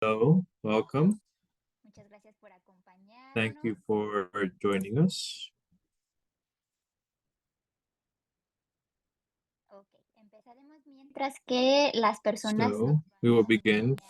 Hello, welcome. Muchas gracias por Thank acompañarnos. you for joining us. Ok, empezaremos mientras que las personas nos So, we will vayan begin uniendo.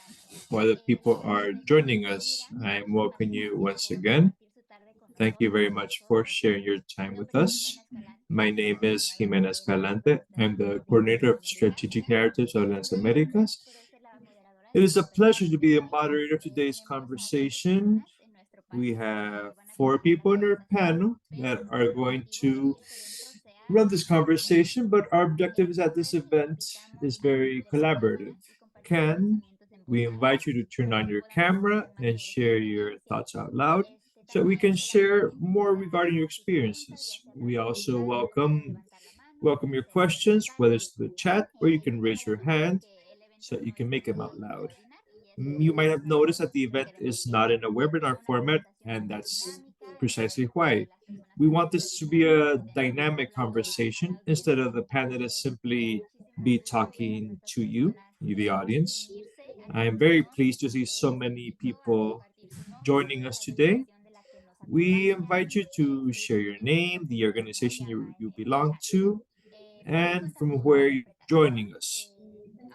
while the people are joining us. Bienvenida, I'm muchísimas welcoming gracias you once por again. compartir su tarde con Thank you very nosotros, con much for todos. sharing your Mi time with nombre es us. Jimena Escalante, My soy name is coordinadora Jimena de Escalante. I'm Alianza the Américas coordinator de of Solidaridad Strategic Heritage of Las y voy Americas. a ser la moderadora It de is a esta pleasure to presentación be de a hoy. moderator of today's Tenemos a tres conversation. personas en nuestro We panel que have van a four comandar la people in our conversación, panel that pero are el going objetivo de to este evento sea run this conversation, but our objective is that this enfocar y nos event dedicamos is a very vivir collaborative. experiencias y compartir Can pensamientos en voz we alta invite you to turn para on que your podamos camera conocer más and sobre su share your experiencia. thoughts out loud so we También can será muy share more bienvenida regarding your sus preguntas, ya experiences. sea a We través del also chat, que pueden levantar la mano welcome o your hacerlo en questions, pantalla. whether it's through the chat or you can raise Para your recordarles hand que el evento so you no can es un make them video out ni loud. webinar y es You solo might have una noticed that grabación. the event Queremos is not que in a webinar sea una format, conversación and that's dinámica en precisely donde why. las personas We puedan want this to be participar a y dynamic hablando a la conversation instead audiencia. of the panelists simply Muchísimas be gracias a talking estas to you, personas the por audience. unirse a esta I'm very sesión. pleased to see so Les many invito a people compartir su joining nombre, us la today. organización de la que nos We acompañan, invite you to su share your dispositivo name, que the se encuentre organization acá you en el belong chat. to, Pedimos and from también where you're interpretación, joining us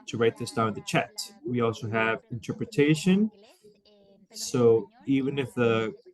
to aunque write this down in the chat. la We also conversación have se predominante en interpretation. inglés, perdón, en So español,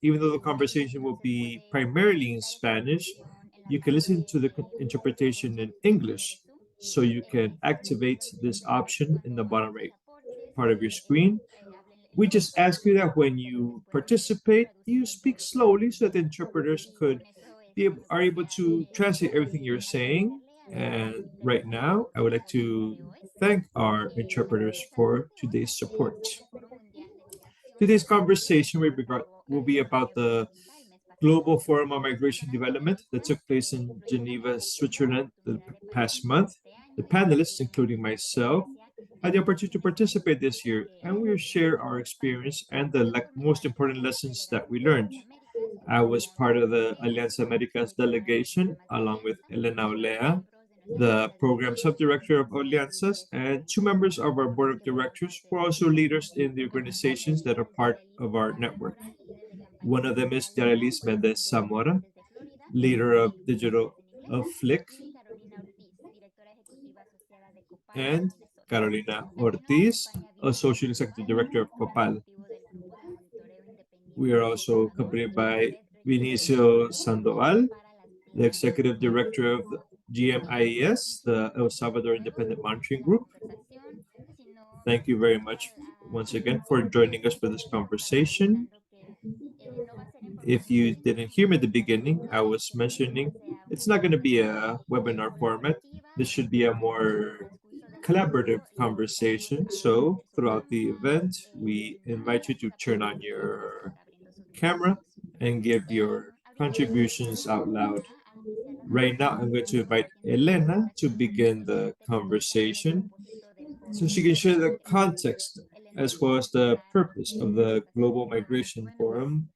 even though the conversation will entonces be puede primarily in visualizar esta Spanish, opción en la you can listen to parte the interpretation in derecha inferior de English. Zoom. So you can activate this option in the Cuando bottom hagamos right aportes, part of your screen. hablen We lento, just ask you that when pero you después participate, you traducir speak todo lo que slowly so that the compartimos. interpreters Y could con eso are able iniciar to translate everything you're saying. agradecerle a nuestros And right interpretadores now, I would por like estar el día to de hoy. thank our La interpreters conversación for de hoy va today's a ser support. sobre el Foro Mundial de Migración Today's que se conversation llevó a cabo will be el about año que the está, el mes pasado. Global Forum on Las Migration personas Development that panelistas took place in incluyen a Geneva, quienes tuvieron la Switzerland, the oportunidad de past participar month. este The año. panelists, including La myself, experiencia had the que opportunity to tuvimos participate this y year, que and we will share our formamos parte. experience and the Yo formé most parte de important la lessons that we delegación de learned. Alianza Américas I junto was con part of the Alianza Elena, Americas que es una de las delegation, damas de along with Alianza, Elena y otros Olea, miembros de nuestra the mesa program directiva subdirector of que Alianzas, and two fueron members of our board of que forman directors parte who are de also esta leaders in the organizations that are delegación, part of Yarelis our Méndez network. Zamora, líder de campañas One of them is digitales Yarelis Mendez de Zamora, Immigrants desde Florida, leader en of inglés digital en inglés, of Flick, y Carolina Ortiz, directora ejecutiva asociada de Copal, and Minnesota. Carolina También nos Ortiz, acompaña Virginia associate executive Sandoval, director of coordinadora Copal. ejecutivo del grupo de monitoreo We are independiente de also embajadores accompanied y la by red regional de Vinicio embajadores Sandoval, para las the Latinx. executive director of the GMIES, the Muchísimas El gracias de Salvador nuevo. Independent Inicio Monitoring la Group. conversación. Si no Thank you very much once again for joining us for this conversation. comentando que no va a ser en If formato de you didn't hear webinar, me at the estamos beginning, I buscando was que mentioning sea it's una not going to be conversación a webinar format. colaborativa This should be a y que en el more transcurso del collaborative evento invitarlos conversation. a So, prender sus throughout the cámaras, event, we invite you to estar turn on presentes y your estar abriendo sus camera micrófonos. and give your Ahorita voy a invitar a contributions out loud. Elena a iniciar la Right now, I'm going conversación to invite compartiéndonos un poco Elena la to experiencia begin y the características también del conversation propósito del Foro so she can Mundial de share the Migración. context Elena as nos va well a as the explicar purpose of qué the está haciendo Global acá. Migration Bueno, pues Forum.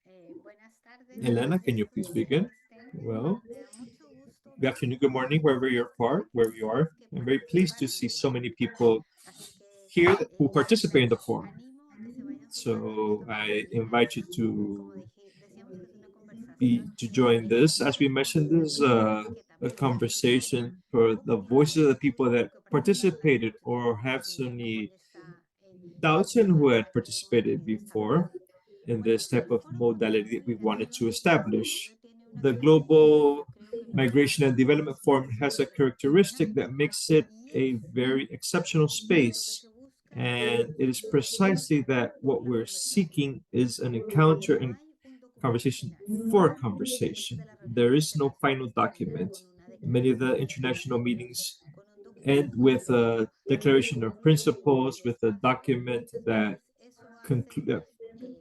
buenas tardes, Elena, can gracias you por please su begin? invite. Well, Me da mucho gusto good ver afternoon, good morning, wherever you're far, wherever you are. que I'm very pleased to participan en see el so many evento. people Así que here who participate in the los forum. animo a que se vayan sumando a So nuestra I invite you conversación. Como to decíamos que es una conversación join this. As we con mentioned, this is personas que a también participaron conversation for the voices of the people o that que participaron hace participated mucho or tiempo have y como any él está doubts and who had nuevo participated en esta before parte. in Bueno, this type el of Foro Mundial modality de that we wanted to Migración establish. tiene una The característica, Global yo creo que lo Migration and Development Forum has a characteristic impresionante that makes it y a es very exceptional que lo que space. se busca And it is es precisely that what la we're conversación. seeking is an encounter No and hay un documento conversation final. for a Muchas conversation. de las There reuniones is se no hacen final terminan document. con una Many of declaración the de international principios, meetings con un end documento with a declaration of definiendo principles, el with a espacio y document muchas that veces eso hace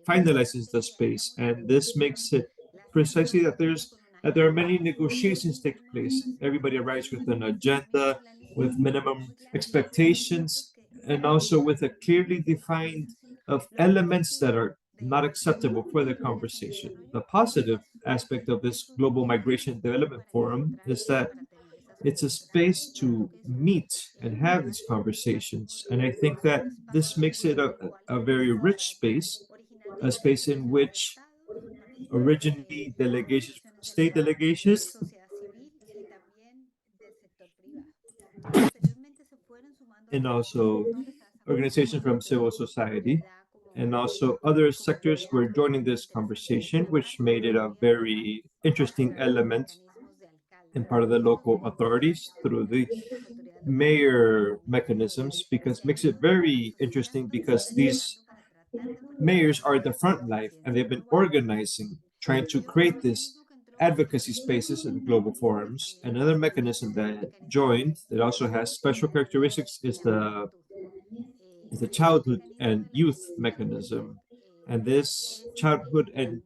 finalizes precisamente the que space, hayamos and this aprendido. makes it La precisely asamblea that termina con una there are agenda many negotiations take place. mínimamente Everybody arrives with an agenda, la línea with minimum muy clara de los elementos expectations, que and no also with a pueden clearly faltar. defined of Lo elements that positivo are not de acceptable for the Migración y conversation. Desarrollo The positive es aspect of que es this un Global mecanismo Migration Development para Forum encontrar is y that para tener esas It's a space to meet and have these conversations. And I think that this makes it a very rich space, a space in which originally delegations, state delegations, and also organizations from civil society, and also other sectors were joining this conversation, which made it a very interesting element and part of the local authorities through the mayor mechanisms, because makes it very interesting because these mayors are the front life and they've been organizing, trying to create this advocacy spaces and global forums. Another mechanism that joined that also has special characteristics is the childhood and youth mechanism. And this childhood and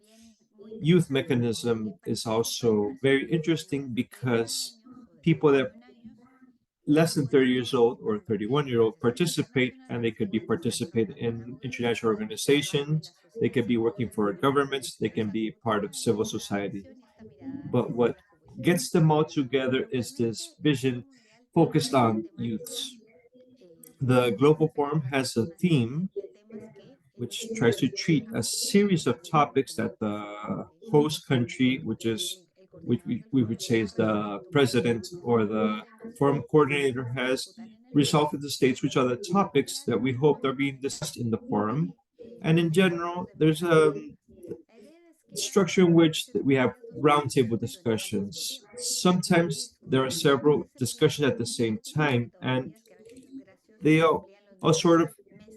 youth mechanism is also very interesting because people that less than 30 years old or 31-year-old participate, and they could be participating in international organizations, they could be working for governments, they can be part of civil society. But what gets them all together is this vision focused on youths. The Global Forum has a theme which tries to treat a series of topics that the host country, which we would say is the president or the forum coordinator, has resolved with the states, which are the topics that we hope are being discussed in the forum. And in general, there's a structure in which we have roundtable discussions. Sometimes there are several discussions at the same time, and they all sort of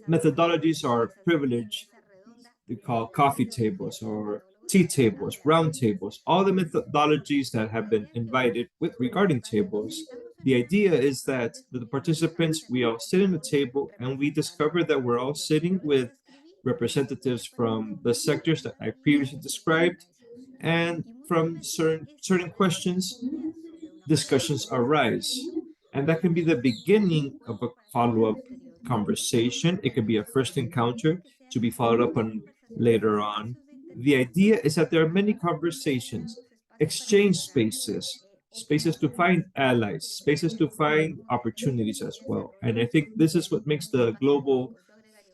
methodologies are privileged. We call coffee tables or tea tables, round tables, all the methodologies that have been invited with regarding tables. The idea is that the participants, we all sit in the table and we discover that we're all sitting with representatives from the sectors that I previously described, and from certain questions, discussions arise. And that can be the beginning of a follow-up conversation. It could be a first encounter to be followed up on later on. The idea is that there are many conversations, exchange spaces, spaces to find allies, spaces to find opportunities as well. And I think this is what makes the Global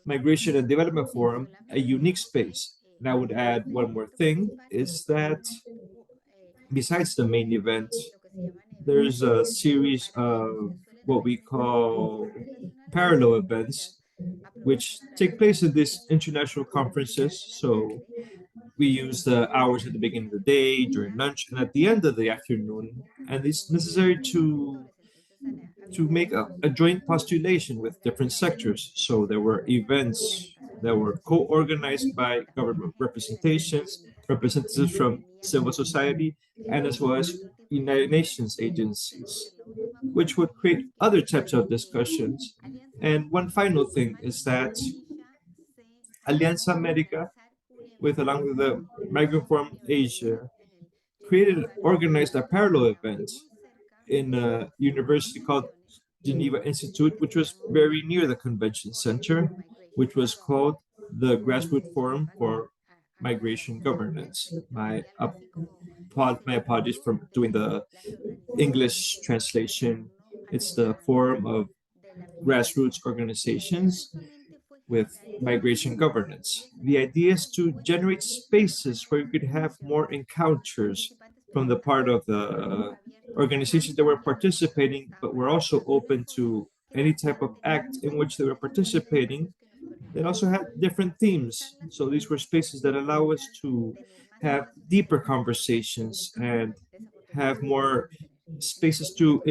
Migration and Development Forum a unique space. And I would add one more thing is that besides the main event, there's a series of what we call parallel events, which take place in these international conferences. So we use the hours at the beginning of the day, during lunch, and at the end of the afternoon. And it's necessary to make a joint postulation with different sectors. So there were events that were co-organized by government representations, representatives from civil society, and as well as United Nations agencies, which would create other types of discussions. And one final thing is that Alianza America, with along with the Migrant Forum Asia, organized a parallel event in a university called Geneva Institute, which was very near the convention center, which was called the Grassroots Forum for Migration Governance. My apologies for doing the English translation. It's the Forum of Grassroots Organizations with Migration Governance. The idea is to generate spaces where you could have more encounters from the part of the organizations that were participating, but were also open to any type of act in which they were participating. They also had different themes. So these were spaces that allow us to have deeper conversations and have more spaces to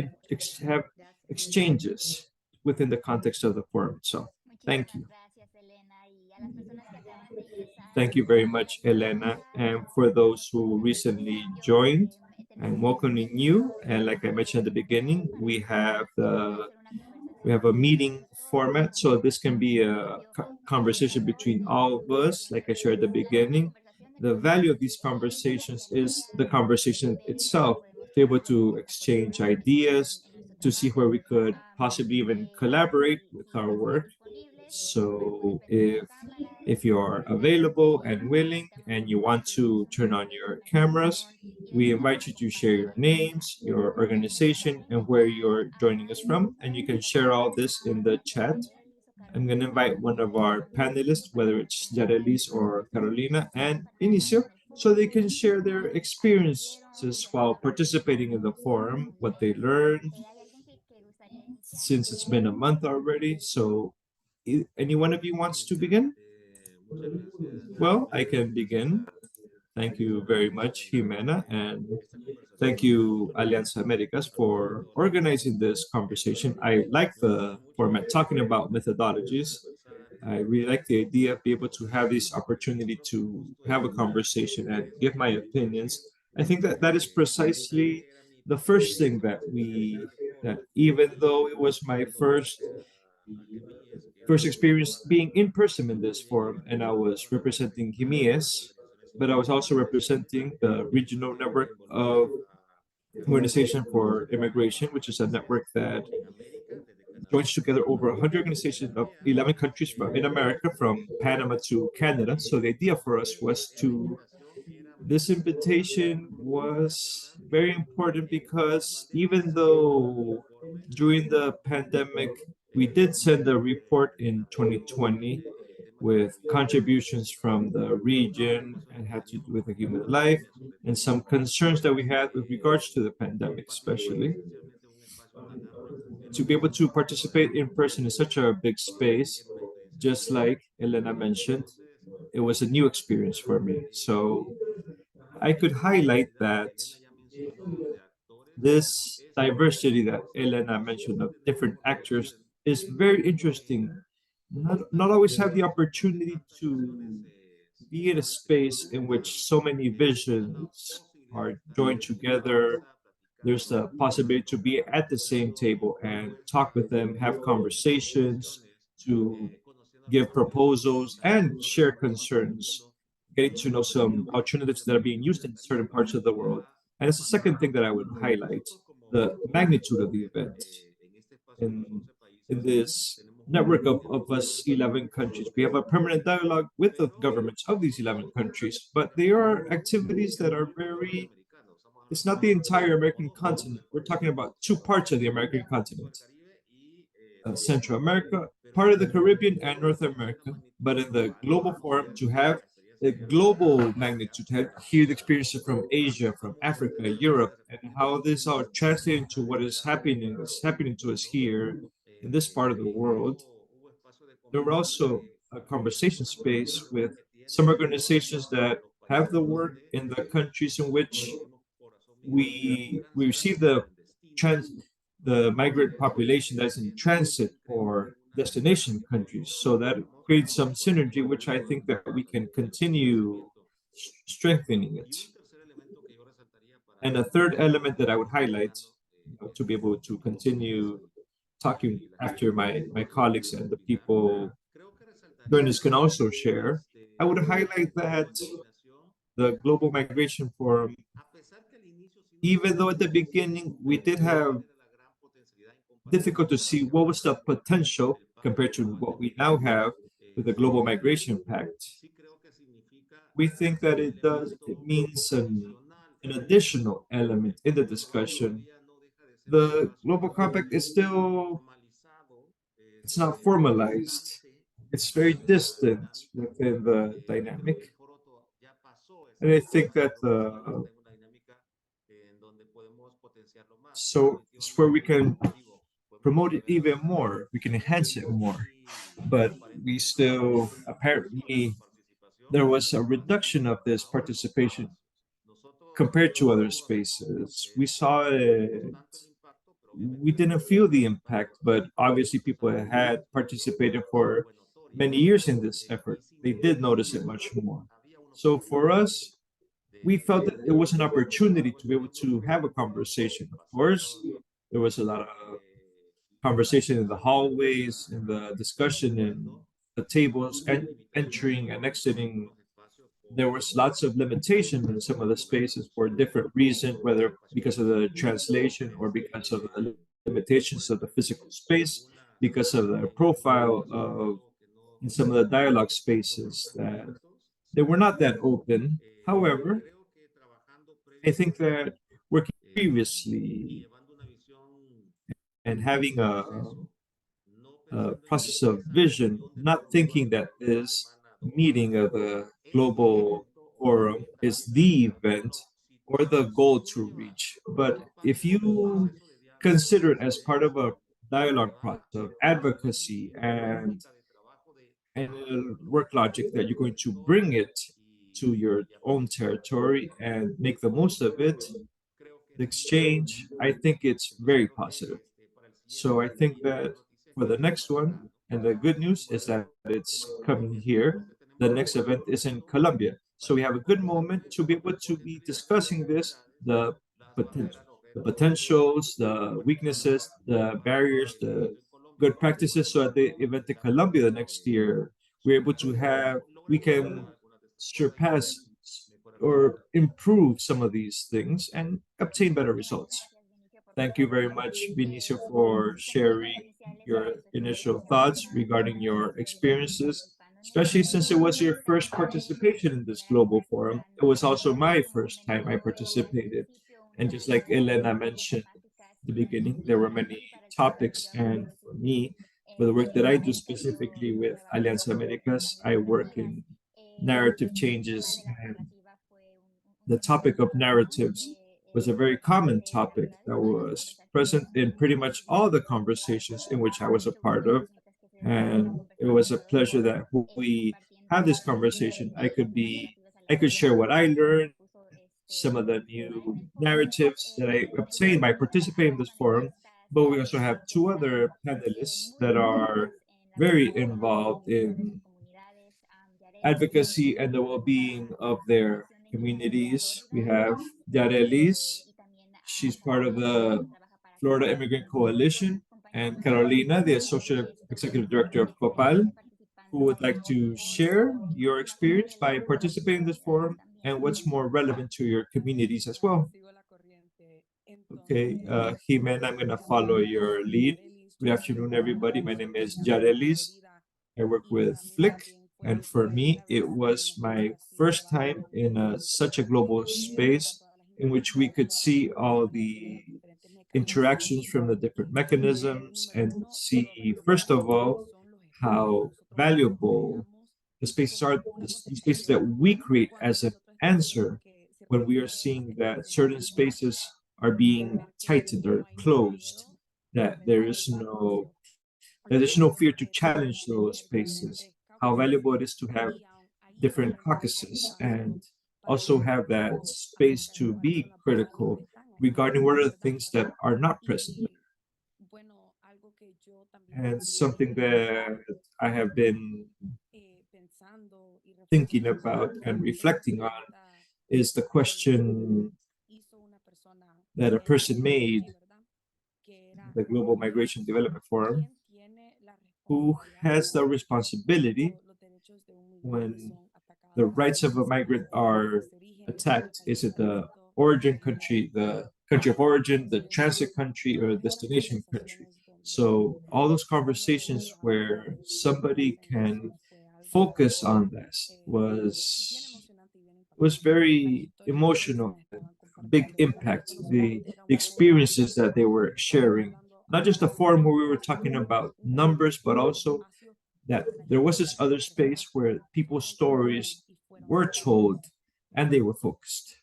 have exchanges within the context of the forum. So thank you. Gracias, Elena. Y a las personas que acaban de ingresar, Thank you very much, Elena. And for those who recently joined, I'm welcoming you. And like I mentioned at the beginning, we have a meeting format, so this can be a conversation between all of us, like I shared at the beginning. The value of these conversations is the conversation itself, to be able to exchange ideas, to see where we could possibly even collaborate with our work. So if you are available and willing and you want to turn on your cameras, We invite you to share your names, your organization, and where you're joining us from. And you can share all this in the chat. I'm going to invite one of our panelists, whether it's Jarelis or Carolina and Inicio, so they can share their experiences while participating in the forum, what they learned, since it's been a month already. So, any one of you wants to begin? Well, I can begin. Thank you very much, Jimena, and thank you, Alianza Americas, for organizing this conversation. I like the format, talking about methodologies. I really like the idea of being able to have this opportunity to have a conversation and give my opinions. I think that that is precisely the first thing that even though it was my first experience being in person in this forum, and I was representing Jimies, but I was also representing the regional network of Organization for Immigration, which is a network that joins together over 100 organizations of 11 countries in America, from Panama to Canada. So the idea for us was this invitation was very important because even though during the pandemic, we did send a report in 2020 with contributions from the region and had to do with the human life and some concerns that we had with regards to the pandemic, especially to be able to participate in person in such a big space, just like Elena mentioned, it was a new experience for me. So I could highlight that this diversity that Elena mentioned of different actors is very interesting. Not always have the opportunity to be in a space in which so many visions are joined together. There's the possibility to be at the same table and talk with them, have conversations, to give proposals and share concerns, getting to know some alternatives that are being used in certain parts of the world. And it's the second thing that I would highlight, the magnitude of the event. In, in this network of us 11 countries, we have a permanent dialogue with the governments of these 11 countries, but they are activities that are very, it's not the entire American continent. We're talking about two parts of the American continent, Central America, part of the Caribbean, and North America. But in the global forum, to have a global magnitude, to hear the experiences from Asia, from Africa, Europe, and how this all translates into what is happening to us here in this part of the world. There were also a conversation space with some organizations that have the work in the countries in which we receive the migrant population that's in transit or destination countries. So that creates some synergy, which I think that we can continue strengthening it. And a third element that I would highlight, to be able to continue talking after my colleagues and the people join us can also share, I would highlight that the Global Migration Forum, even though at the beginning we did have difficult to see what was the potential compared to what we now have with the Global Migration Pact, we think that it means an additional element in the discussion. The Global Compact is still, it's not formalized. It's very distant within the dynamic. And I think that so it's where we can promote it even more, we can enhance it more. But we still, apparently, there was a reduction of this participation compared to other spaces. We saw it, we didn't feel the impact, but obviously people had participated for many years in this effort. They did notice it much more. So for us, we felt that it was an opportunity to be able to have a conversation. Of course, there was a lot of conversation in the hallways, in the discussion, in the tables, and entering and exiting. There was lots of limitation in some of the spaces for different reasons, whether because of the translation or because of the limitations of the physical space, because of the profile of in some of the dialogue spaces that they were not that open. However, I think that working previously and having a process of vision, not thinking that this meeting of a global forum is the event or the goal to reach. But if you consider it as part of a dialogue process of advocacy and work logic that you're going to bring it to your own territory and make the most of it, the exchange, I think it's very positive. So I think that for the next one, and the good news is that it's coming here. The next event is in Colombia. So we have a good moment to be able to be discussing this, potential, the potentials, the weaknesses, the barriers, the good practices. So at the event in Colombia the next year, we're able to have, we can surpass or improve some of these things and obtain better results. Thank you very much, Vinicio, for sharing your initial thoughts regarding your experiences, especially since it was your first participation in this global forum. It was also my first time I participated. And just like Elena mentioned at the beginning, there were many topics. And for me, for the work that I do specifically with Alianza Americas, I work in narrative changes, and the topic of narratives was a very common topic that was present in pretty much all the conversations in which I was a part of. And it was a pleasure that we had this conversation. I could share what I learned, some of the new narratives that I obtained by participating in this forum. But we also have two other panelists that are very involved in advocacy and the well-being of their communities. We have Yarelis. She's part of the Florida Immigrant Coalition, and Carolina, the Associate Executive Director of COPAL, who would like to share your experience by participating in this forum and what's more relevant to your communities as well. Okay, Jimena, I'm going to follow your lead. Good afternoon, everybody. My name is Yarelis. I work with Flick, and for me, it was my first time in such a global space in which we could see all the interactions from the different mechanisms and see, first of all, how valuable the spaces are, the spaces that we create as an answer when we are seeing that certain spaces are being tightened or closed, that there's no fear to challenge those spaces, how valuable it is to have different caucuses and also have that space to be critical regarding what are the things that are not present. And something that I have been thinking about and reflecting on is the question that a person made, the Global Migration Development Forum, who has the responsibility when the rights of a migrant are attacked? Is it the origin country, the country of origin, the transit country, or destination country? So all those conversations where somebody can focus on this was very emotional, big impact. The experiences that they were sharing, not just a forum where we were talking about numbers, but also that there was this other space where people's stories were told and they were focused.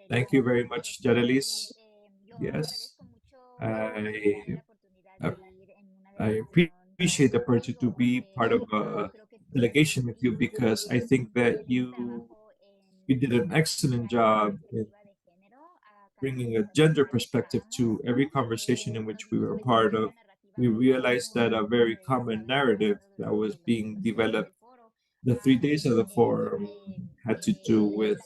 Thank you very much, Jarelis. Yes, I, I appreciate the opportunity to be part of a delegation with you because I think that you did an excellent job in bringing a gender perspective to every conversation in which we were a part of. We realized that a very common narrative that was being developed the 3 days of the forum had to do with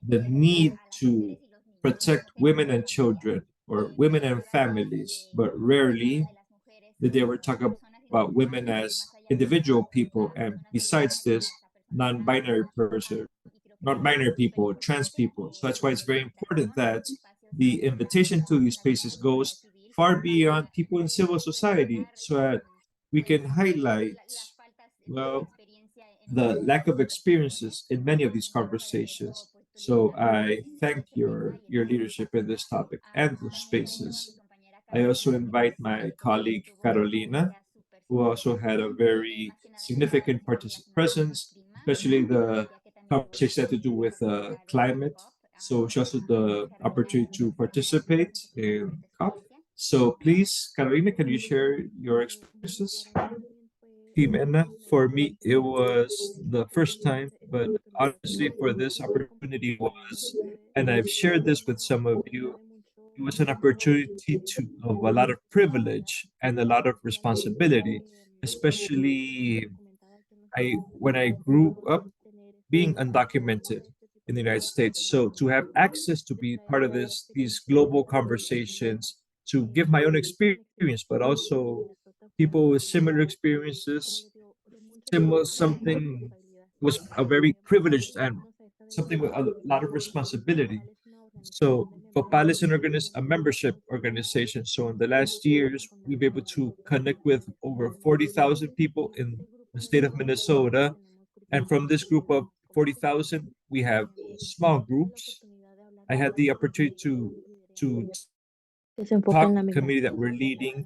the need to protect women and children or women and families, but rarely did they ever talk about women as individual people, and besides this, non-binary person, non-binary people, trans people. So that's why it's very important that the invitation to these spaces goes far beyond people in civil society so that we can highlight, well, the lack of experiences in many of these conversations. So I thank your leadership in this topic and the spaces. I also invite my colleague Carolina, who also had a very significant presence, especially the conversation had to do with climate. So she also had the opportunity to participate in COP. So please, Carolina, can you share your experiences? Jimena, for me, it was the first time, but honestly, for this opportunity was, and I've shared this with some of you, it was an opportunity of a lot of privilege and a lot of responsibility, especially when I grew up being undocumented in the United States. So to have access to be part of these global conversations, to give my own experience, but also people with similar experiences, similar something was a very privileged and something with a lot of responsibility. So Copal is a membership organization. So in the last years, we've been able to connect with over 40,000 people in the state of Minnesota. And from this group of 40,000, we have small groups. I had the opportunity to talk committee that we're leading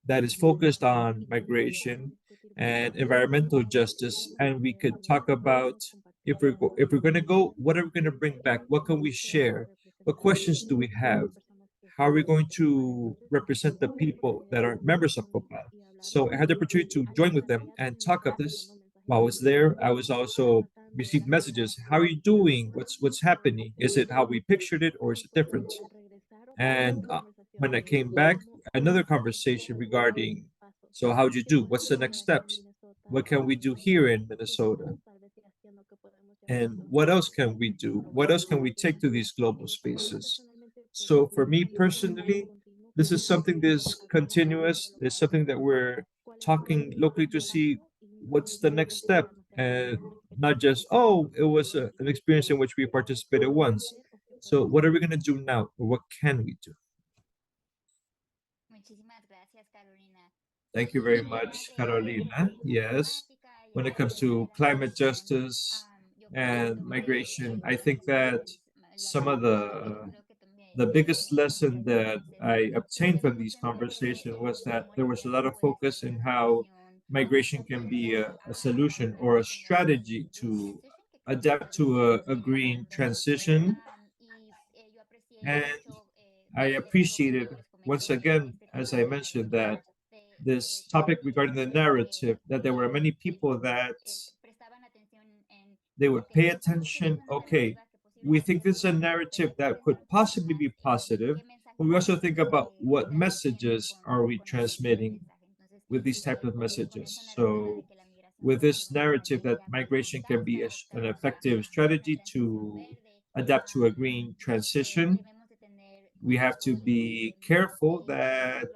that is focused on migration and environmental justice, and we could talk about if we're going to go, what are we going to bring back? What can we share? What questions do we have? How are we going to represent the people that are members of COPAL? So I had the opportunity to join with them and talk of this. While I was there, I was also received messages. How are you doing? What's happening? Is it how we pictured it, or is it different? And when I came back, another conversation regarding, so how'd you do? What's the next steps? What can we do here in Minnesota? And what else can we do? What else can we take to these global spaces? So for me personally, this is something that's continuous. It's something that we're talking locally to see what's the next step, and not just, oh, it was an experience in which we participated once. So what are we going to do now? Or what can we do? Thank you very much, Carolina. Yes, when it comes to climate justice and migration, I think that some of the biggest lesson that I obtained from these conversations was that there was a lot of focus in how migration can be a solution or a strategy to adapt to a green transition. And I appreciated, once again, as I mentioned, that this topic regarding the narrative, that there were many people that they would pay attention. Okay, we think this is a narrative that could possibly be positive, but we also think about what messages are we transmitting with these type of messages. So with this narrative that migration can be an effective strategy to adapt to a green transition, we have to be careful that,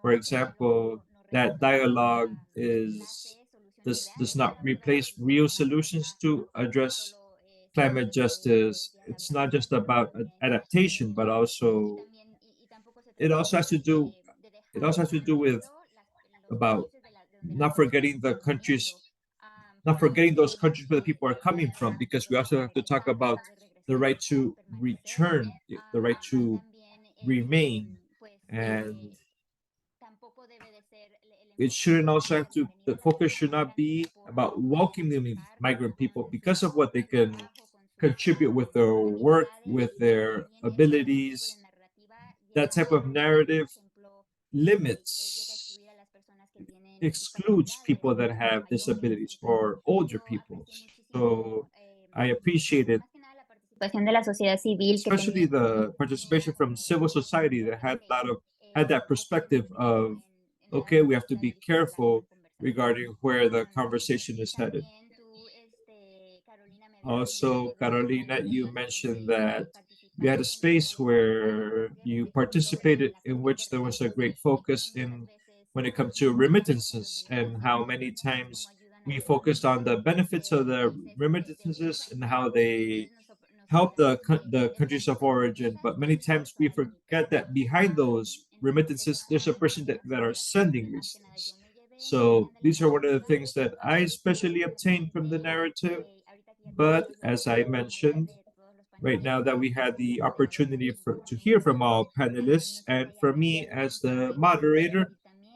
for example, that dialogue does not replace real solutions to address climate justice. It's not just about adaptation, but also it also has to do it also has to do with about not forgetting the countries, not forgetting those countries where the people are coming from, because we also have to talk about the right to return, the right to remain, and it shouldn't also have to, the focus should not be about welcoming migrant people because of what they can contribute with their work, with their abilities. That type of narrative limits, excludes people that have disabilities or older people. So I appreciated De la sociedad civil que especially tenía the participation from civil society that had that perspective of, okay, we have to be careful regarding where the conversation is headed. Also, Carolina, you mentioned that you had a space where you participated in which there was a great focus in when it comes to remittances and how many times we focused on the benefits of the remittances and how they help the countries of origin, but many times we forget that behind those remittances, there's a person that are sending these things. So these are one of the things that I especially obtained from the narrative. But as I mentioned, right now that we had the opportunity to hear from all panelists and from me as the moderator,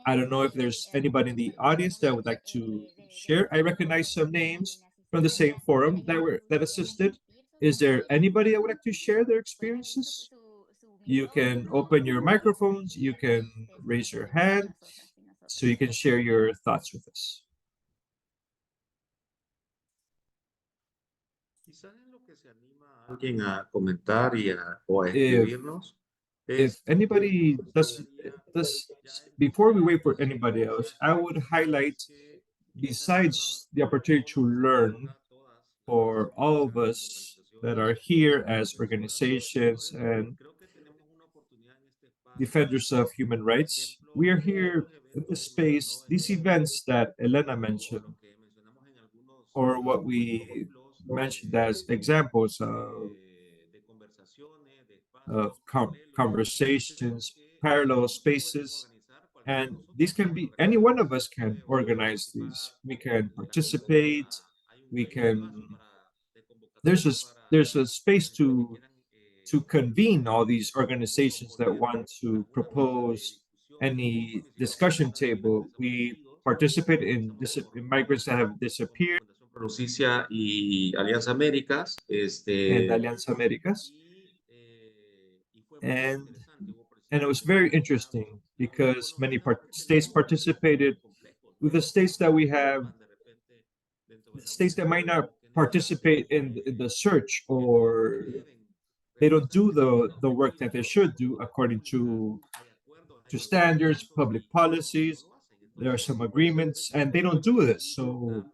I don't know if there's anybody in the audience that would like to share. I recognize some names from the same forum that assisted. Is there anybody that would like to share their experiences? You can open your microphones, you can raise your hand, so you can share your thoughts with us. Alguien a comentar o a If escribirnos. if anybody does before we wait for anybody else, I would highlight, besides the opportunity to learn for all of us that are here as organizations and defenders of human rights, we are here in this space, these events that Elena mentioned, or what we mentioned as examples of conversations, parallel spaces. And these can be, any one of us can organize these. We can participate, we can, there's a, there's a space to convene all these organizations that want to propose any discussion table. We participate in migrants that have disappeared Justicia y Alianza Américas. and Alianza Américas. And it was very interesting because many states participated. With the states that we have, states that might not participate in the search, or they don't do the work that they should do according to standards, public policies. There are some agreements, and they don't do this. So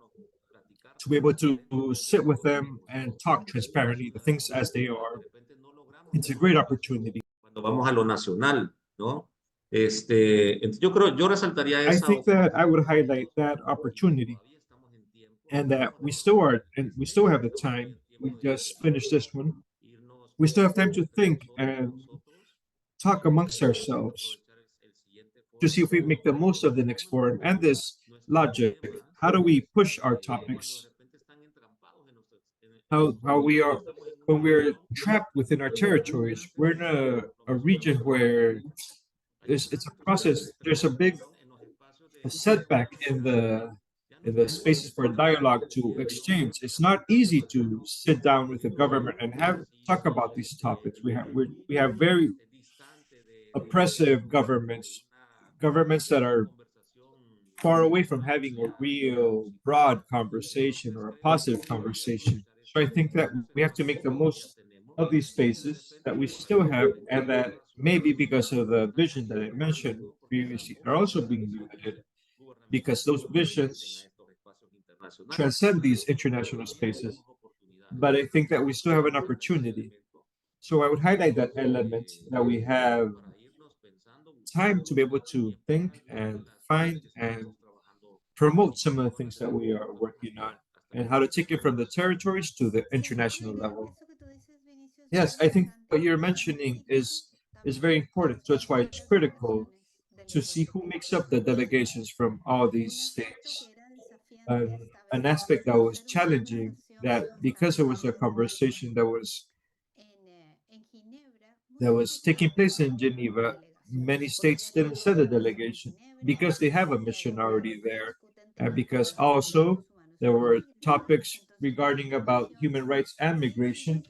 to be able to sit with them and talk transparently, the things as they are, it's a great opportunity. Cuando vamos a lo nacional, ¿no? Yo resaltaría I esa think that I would highlight that opportunity, and that we still have the time. We just finished this one. We still have time to think and talk amongst ourselves to see if we make the most of the next forum and this logic. How do we push our topics? How we are, when we're trapped within our territories, we're in a region where it's a process. There's a big setback in the spaces for dialogue to exchange. It's not easy to sit down with the government and talk about these topics. We have very oppressive governments that are far away from having a real broad conversation or a positive conversation. So I think that we have to make the most of these spaces that we still have, and that maybe because of the vision that I mentioned previously are also being limited, because those visions transcend these international spaces. But I think that we still have an opportunity. So I would highlight that element, that we have time to be able to think and find and promote some of the things that we are working on, and how to take it from the territories to the international level. Yes, I think what you're mentioning is very important. So that's why it's critical to see who makes up the delegations from all these states. An aspect that was challenging, that because it was a conversation that was taking place in Geneva, many states didn't send a delegation because they have a mission already there, and because also there were topics regarding about human rights and migration.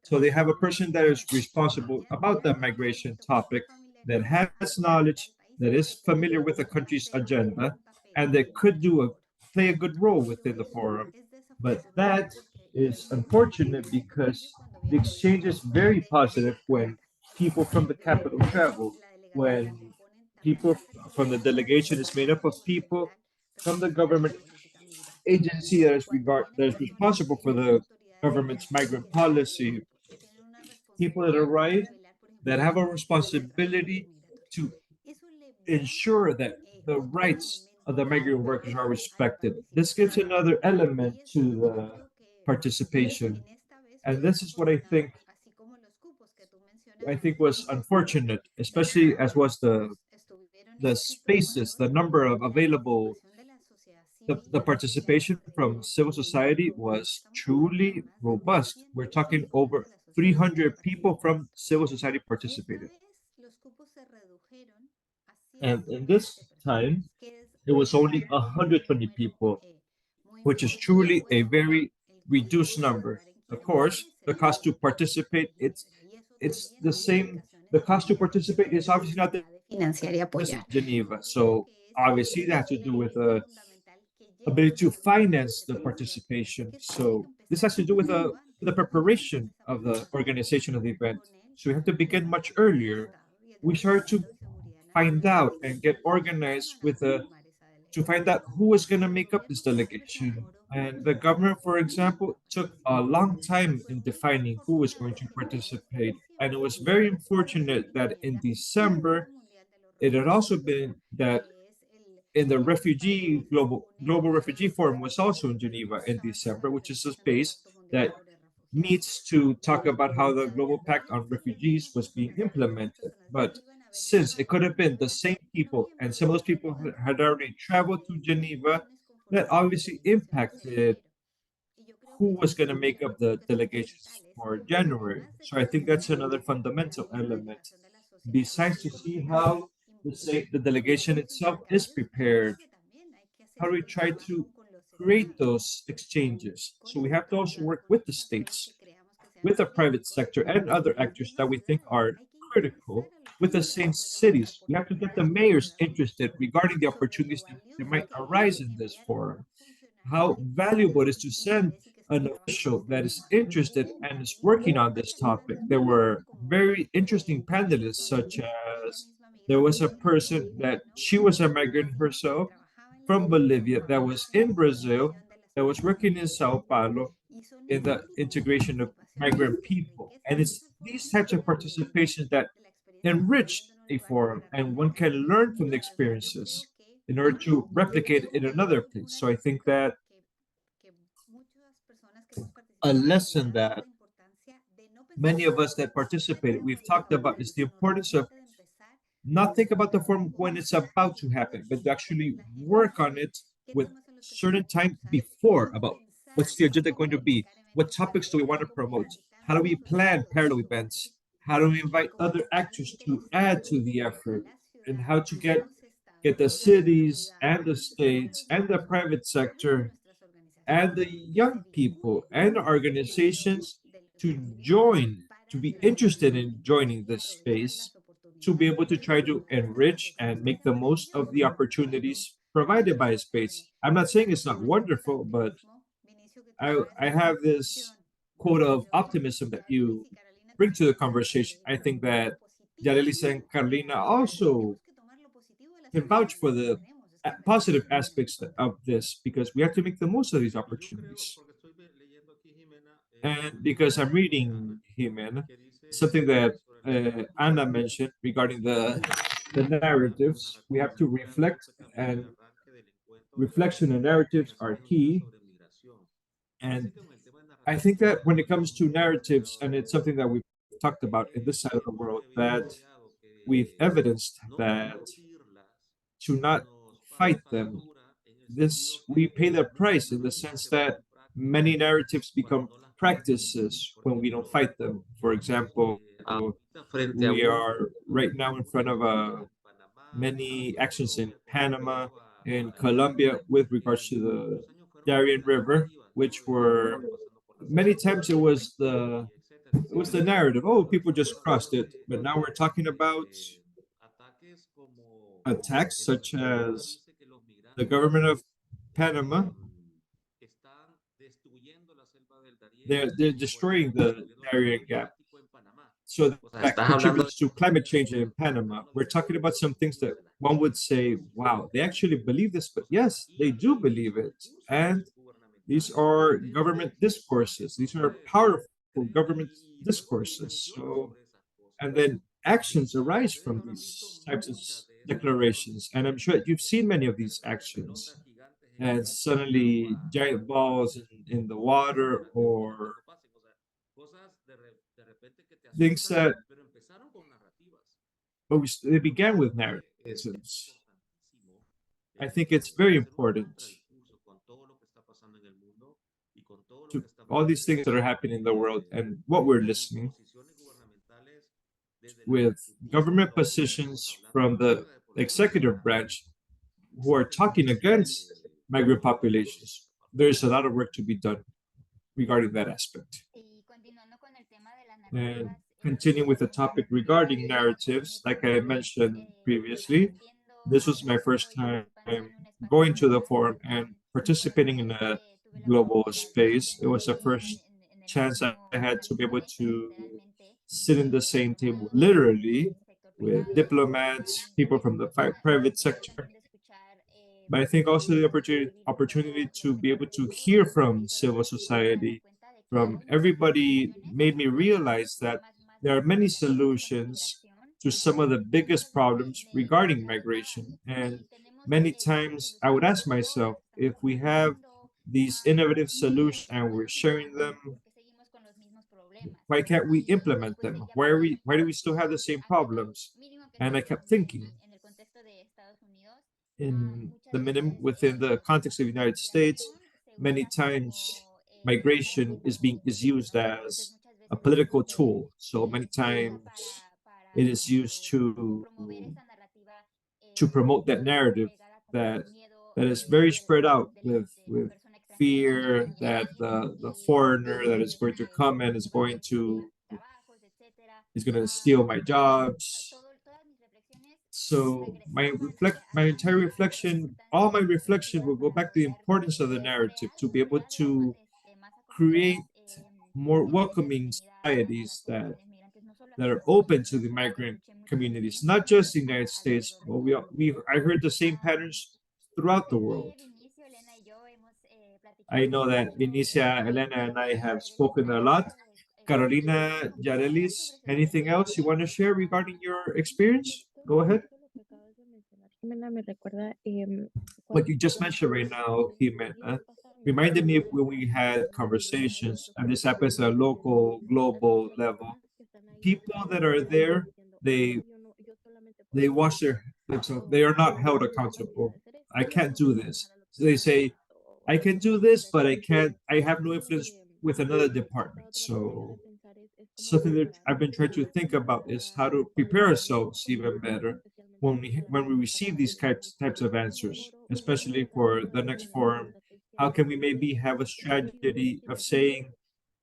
So they have a person that is responsible about that migration topic, that has knowledge, that is familiar with the country's agenda, and that could play a good role within the forum. But that is unfortunate because the exchange is very positive when people from the capital travel, when people from the delegation is made up of people from the government agency that is responsible for the government's migrant policy, people that arrive that have a responsibility to ensure that the rights of the migrant workers are respected. This gives another element to the participation. And this is what I think was unfortunate, especially as was the spaces, the number of available, the participation from civil society was truly robust. We're talking over 300 people from civil society participated. And in this time, it was only 120 people, which is truly a very reduced number. Of course, the cost to participate, it's the same. The cost to participate is obviously not the financiar y same apoyar. as Geneva. So obviously that has to do with the ability to finance the participation. So this has to do with the preparation of the organization of the event. So we have to begin much earlier. We start to find out and get organized with to find out who is going to make up this delegation. And the governor, for example, took a long time in defining who was going to participate. And it was very unfortunate that in December, it had also been that in the global refugee forum was also in Geneva in December, which is a space that meets to talk about how the global pact on refugees was being implemented. But since it could have been the same people and some of those people had already traveled to Geneva, that obviously impacted who was going to make up the delegations for January. So I think that's another fundamental element. Besides to see how the delegation itself is prepared, how do we try to create those exchanges? So we have to also work with the states, with the private sector and other actors that we think are critical, with the same cities. We have to get the mayors interested regarding the opportunities that might arise in this forum. How valuable it is to send an official that is interested and is working on this topic. There were very interesting panelists, such as there was a person that she was a migrant herself from Bolivia that was in Brazil, that was working in Sao Paulo in the integration of migrant people. And it's these types of participations that enrich a forum, and one can learn from the experiences in order to replicate it in another place. So I think that a lesson that many of us that participated, we've talked about is the importance of not think about the forum when it's about to happen, but to actually work on it with certain time before about what's the agenda going to be, what topics do we want to promote, how do we plan parallel events, how do we invite other actors to add to the effort, and how to get the cities and the states and the private sector and the young people and organizations to join, to be interested in joining this space, to be able to try to enrich and make the most of the opportunities provided by a space. I'm not saying it's not wonderful, but I have this quote of optimism that you bring to the conversation. I think that Yarelisa and Carolina also can vouch for the positive aspects of this because we have to make the most of these opportunities. And because I'm reading Jimena, something that Anna mentioned regarding the narratives, we have to reflect, and reflection and narratives are key. And I think that when it comes to narratives, and it's something that we've talked about in this side of the world, that we've evidenced that to not fight them, this we pay the price in the sense that many narratives become practices when we don't fight them. For example, we are right now in front of many actions in Panama and Colombia with regards to the Darien River, which were many times it was the narrative. Oh, people just crossed it, but now we're talking about attacks such as the government of Panama. They're destroying the Darien Gap. So that contributes to climate change in Panama. We're talking about some things that one would say, wow, they actually believe this, but yes, they do believe it. And these are government discourses. These are powerful government discourses. So, and then actions arise from these types of declarations. And I'm sure you've seen many of these actions. And suddenly giant balls in the water or things that, but they began with narratives. I think it's very important to all these things that are happening in the world and what we're listening with government positions from the executive branch who are talking against migrant populations. There's a lot of work to be done regarding that aspect. And continuing with the topic regarding narratives, like I mentioned previously, this was my first time going to the forum and participating in a global space. It was the first chance I had to be able to sit in the same table, literally, with diplomats, people from the private sector. But I think also the opportunity to be able to hear from civil society, from everybody, made me realize that there are many solutions to some of the biggest problems regarding migration. And many times I would ask myself, if we have these innovative solutions and we're sharing them, why can't we implement them? Why do we still have the same problems? And I kept thinking, in the minimum within the context of the United States, many times migration is used as a political tool. So many times it is used to promote that narrative that is very spread out with fear that the foreigner that is going to come and is going to steal my jobs. So my entire reflection, all my reflection will go back to the importance of the narrative to be able to create more welcoming societies that are open to the migrant communities, not just the United States, but I heard the same patterns throughout the world. I know that Vinicia, Elena, and I have spoken a lot. Carolina, Yarelis, anything else you want to share regarding your experience? Go ahead. What you just mentioned right now, Jimena, reminded me of when we had conversations, and this happens at a local, global level. People that are there, they wash their themselves. They are not held accountable. I can't do this. So they say, I can do this, but I can't. I have no influence with another department. So something that I've been trying to think about is how to prepare ourselves even better when we receive these types of answers, especially for the next forum. How can we maybe have a strategy of saying,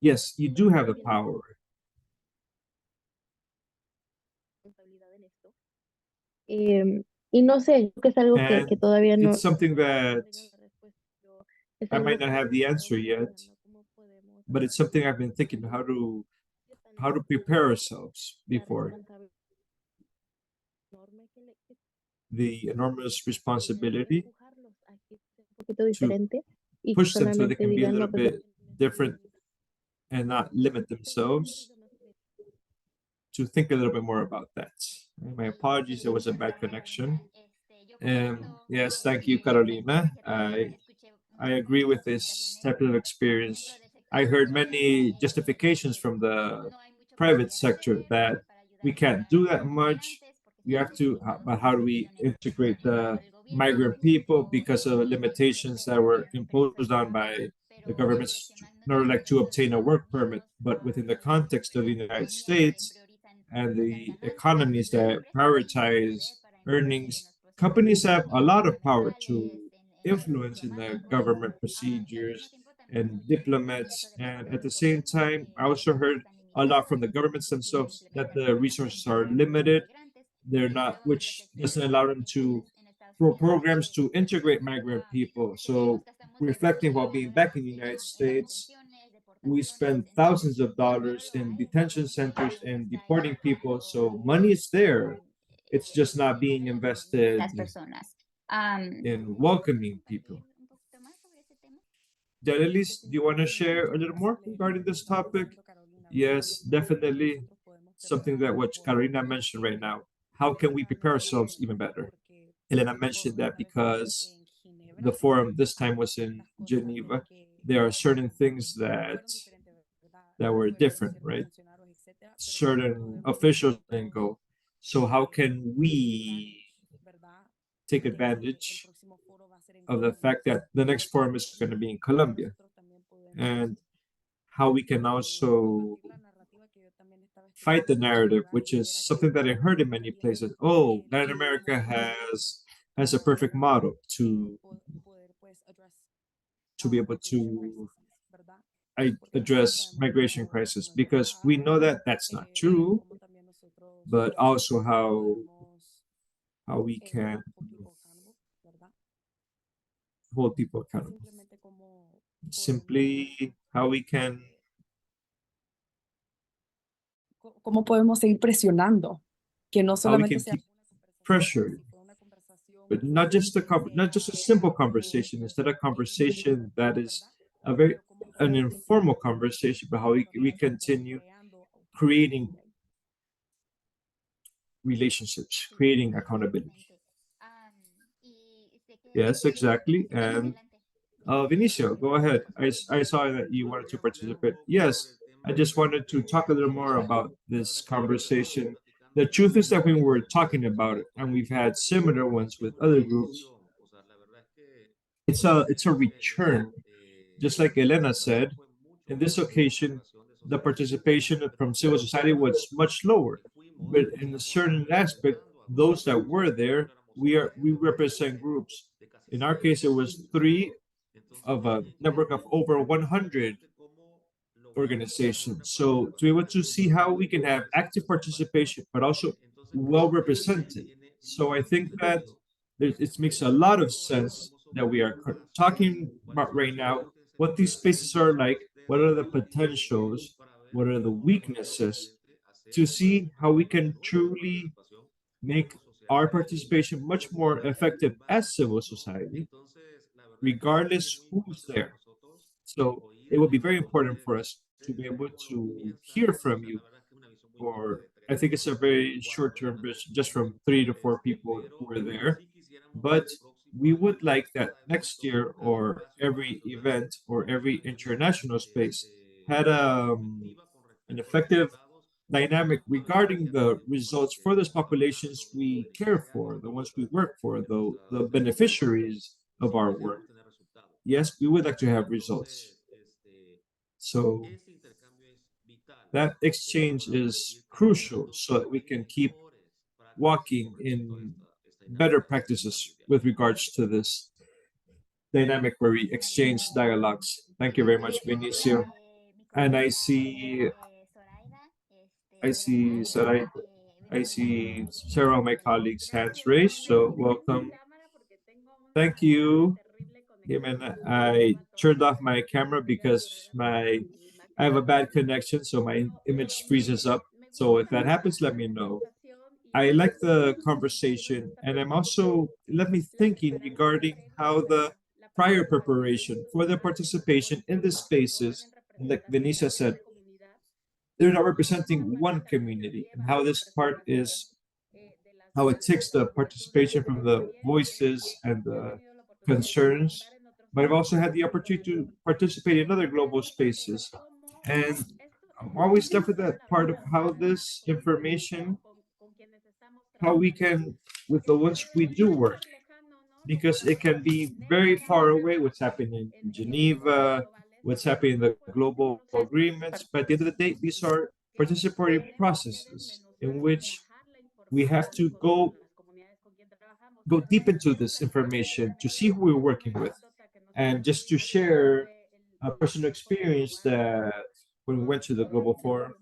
yes, you do have the power, Y no sé, creo que es algo and que todavía no it's something that tengo la respuesta. Yo, es I algo might not que have the estamos answer yet, buscando cómo podemos but it's something I've been thinking how to prepare ourselves la before responsabilidad enorme que the enormous responsibility empujarlos a que sea un poquito to diferente y que push them so they solamente can be a digan, little no, pues ya bit different and not limit themselves, to think a little bit more about that. My apologies, there was a bad connection. Yes, thank you, Carolina. I agree with this type of experience. I heard many justifications from the private sector that we can't do that much. You have to, but how do we integrate the migrant people because of limitations that were imposed on by the governments in order like to obtain a work permit? But within the context of the United States and the economies that prioritize earnings, companies have a lot of power to influence in the government procedures and diplomats. And at the same time, I also heard a lot from the governments themselves that the resources are limited. They're not, which doesn't allow them to for programs to integrate migrant people. So reflecting while being back in the United States, we spend thousands of dollars in detention centers and deporting people. So money is there. It's just not being invested in welcoming people. Jarelis, do you want to share a little more regarding this topic? Yes, definitely something that what Carolina mentioned right now. How can we prepare ourselves even better? Elena mentioned that because the forum this time was in Geneva, there are certain things that were different, right? Certain officials didn't go. So how can we take advantage of the fact that the next forum is going to be in Colombia, and how we can also fight the narrative, which is something that I heard in many places. Oh, Latin America has a perfect model to be able to address migration crisis, because we know that that's not true, but also how we can hold people accountable. Simply how we can ¿Cómo podemos seguir presionando? Que no how we solamente can sea keep pressure, but not just a simple conversation. Instead of conversation that is an informal conversation, but how we continue creating relationships, creating accountability. Yes, exactly. And Vinicio, go ahead. I saw that you wanted to participate. Yes, I just wanted to talk a little more about this conversation. The truth is that we were talking about it, and we've had similar ones with other groups. It's a return, just like Elena said. In this occasion, the participation from civil society was much lower, but in a certain aspect, those that were there, we represent groups. In our case, it was three of a network of over 100 organizations. So to be able to see how we can have active participation, but also well represented. So I think that it makes a lot of sense that we are talking about right now what these spaces are like, what are the potentials, what are the weaknesses, to see how we can truly make our participation much more effective as civil society, regardless who's there. So it will be very important for us to be able to hear from you. Or I think it's a very short-term vision, just from 3 to 4 people who are there. But we would like that next year, or every event or every international space had an effective dynamic regarding the results for those populations we care for, the ones we work for, the beneficiaries of our work. Yes, we would like to have results. So that exchange is crucial so that we can keep walking in better practices with regards to this dynamic where we exchange dialogues. Thank you very much, Vinicio. And I see Sarai, I see several of my colleagues' hands raised, so welcome. Thank you. Jimena, I turned off my camera because I have a bad connection, so my image freezes up. So if that happens, let me know. I like the conversation, and I'm also let me thinking regarding how the prior preparation for the participation in the spaces, like Venisa said, they're not representing one community, and how this part is how it takes the participation from the voices and the concerns. But I've also had the opportunity to participate in other global spaces, and I'm always left with that part of how this information, how we can, with the ones we do work, because it can be very far away what's happening in Geneva, what's happening in the global agreements. But at the end of the day, these are participatory processes in which we have to go deep into this information to see who we're working with. And just to share a personal experience that when we went to the Global Forum,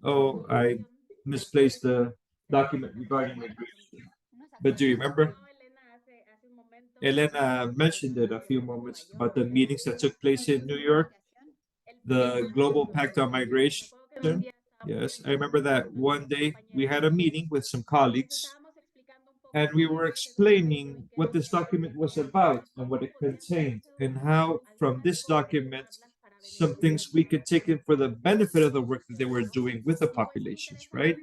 oh, I misplaced the document regarding migration. But do you remember? Elena mentioned it a few moments about the meetings that took place in New York, the Global Pact on Migration. Yes, I remember that one day we had a meeting with some colleagues, and we were explaining what this document was about and what it contained, and how from this document, some things we could take in for the benefit of the work that they were doing with the populations, right?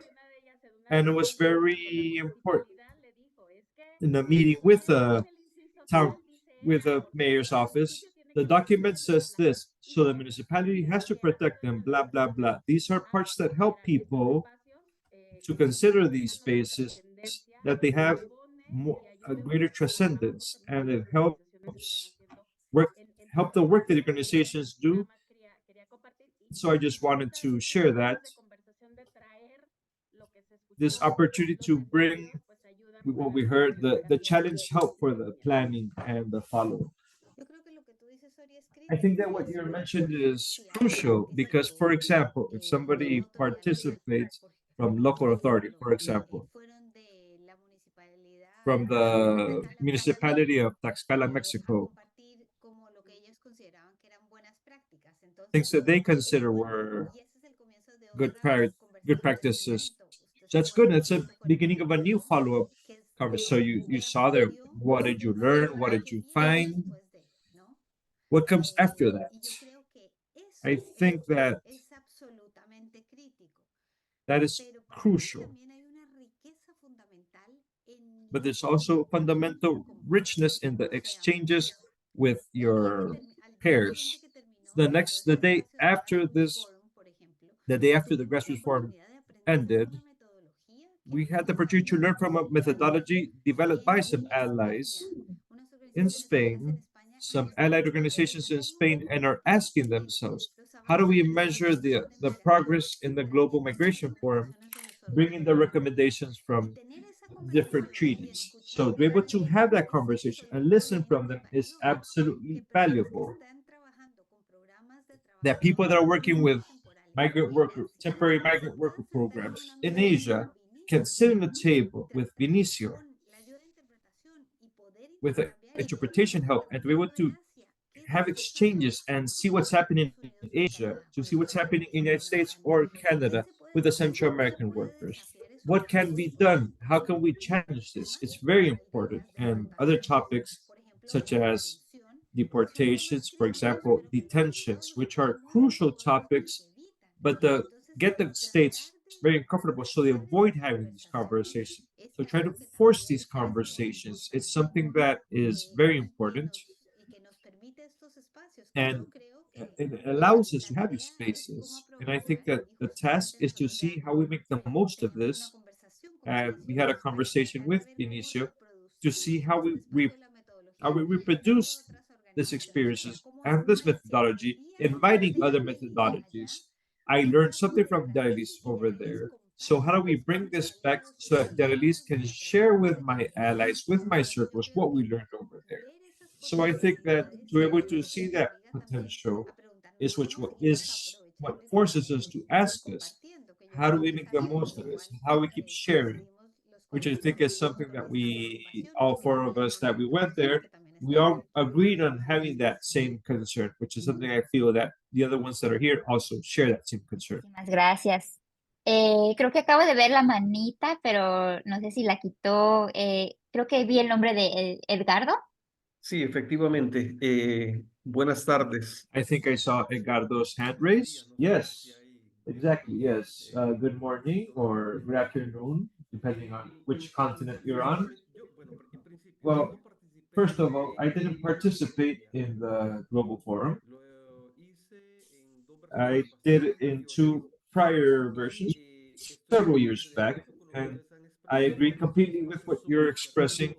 And it was very important in the meeting with the town, with the mayor's office. The document says this, so the municipality has to protect them, blah, blah, blah. These are parts that help people to consider these spaces, that they have more, a greater transcendence, and it helps work help the work that organizations do. So I just wanted to share that this opportunity to bring what we heard, the challenge help for the planning and the follow. I think that what you mentioned is crucial because, for example, if somebody participates from local authority, for example, from the municipality of Tlaxcala, Mexico, things that they consider were good practices. That's good. That's a beginning of a new follow-up conversation. So you saw there. What did you learn? What did you find? What comes after that? I think that that is crucial. But there's also fundamental richness in the exchanges with your peers. The day after the grassroots forum ended, we had the opportunity to learn from a methodology developed by some allies in Spain, some allied organizations in Spain, and are asking themselves, how do we measure the progress in the Global Migration Forum, bringing the recommendations from different treaties? So to be able to have that conversation and listen from them is absolutely valuable. That people that are working with temporary migrant worker programs in Asia can sit on the table with Vinicio, with interpretation help, and to be able to have exchanges and see what's happening in Asia, to see what's happening in the United States or Canada with the Central American workers. What can be done? How can we challenge this? It's very important. And other topics such as deportations, for example, detentions, which are crucial topics, but get the states very uncomfortable so they avoid having these conversations. So try to force these conversations. It's something that is very important. And it allows us to have these spaces. And I think that the task is to see how we make the most of this. And we had a conversation with Inicio to see how we reproduce this experiences and this methodology, inviting other methodologies. I learned something from Dalis over there. So how do we bring this back so that Dalis can share with my allies, with my circles, what we learned over there? So I think that to be able to see that potential is what forces us to ask us, how do we make the most of this? How we keep sharing, which I think is something that all four of us that we went there, we all agreed on having that same concern, which is something I feel that the other ones that are here also share that same concern. Muchísimas gracias. Creo que acabo de ver la manita, pero no sé si la quitó. Creo que vi el nombre de Edgardo. Sí, efectivamente. Buenas tardes. I think I saw Edgardo's hand raised. Yes, exactly. Yes. Good morning or good afternoon, depending on which continent you're on. Well, first of all, I didn't participate in the Global Forum. I did it in two prior versions several years back, and I agree completely with what you're expressing.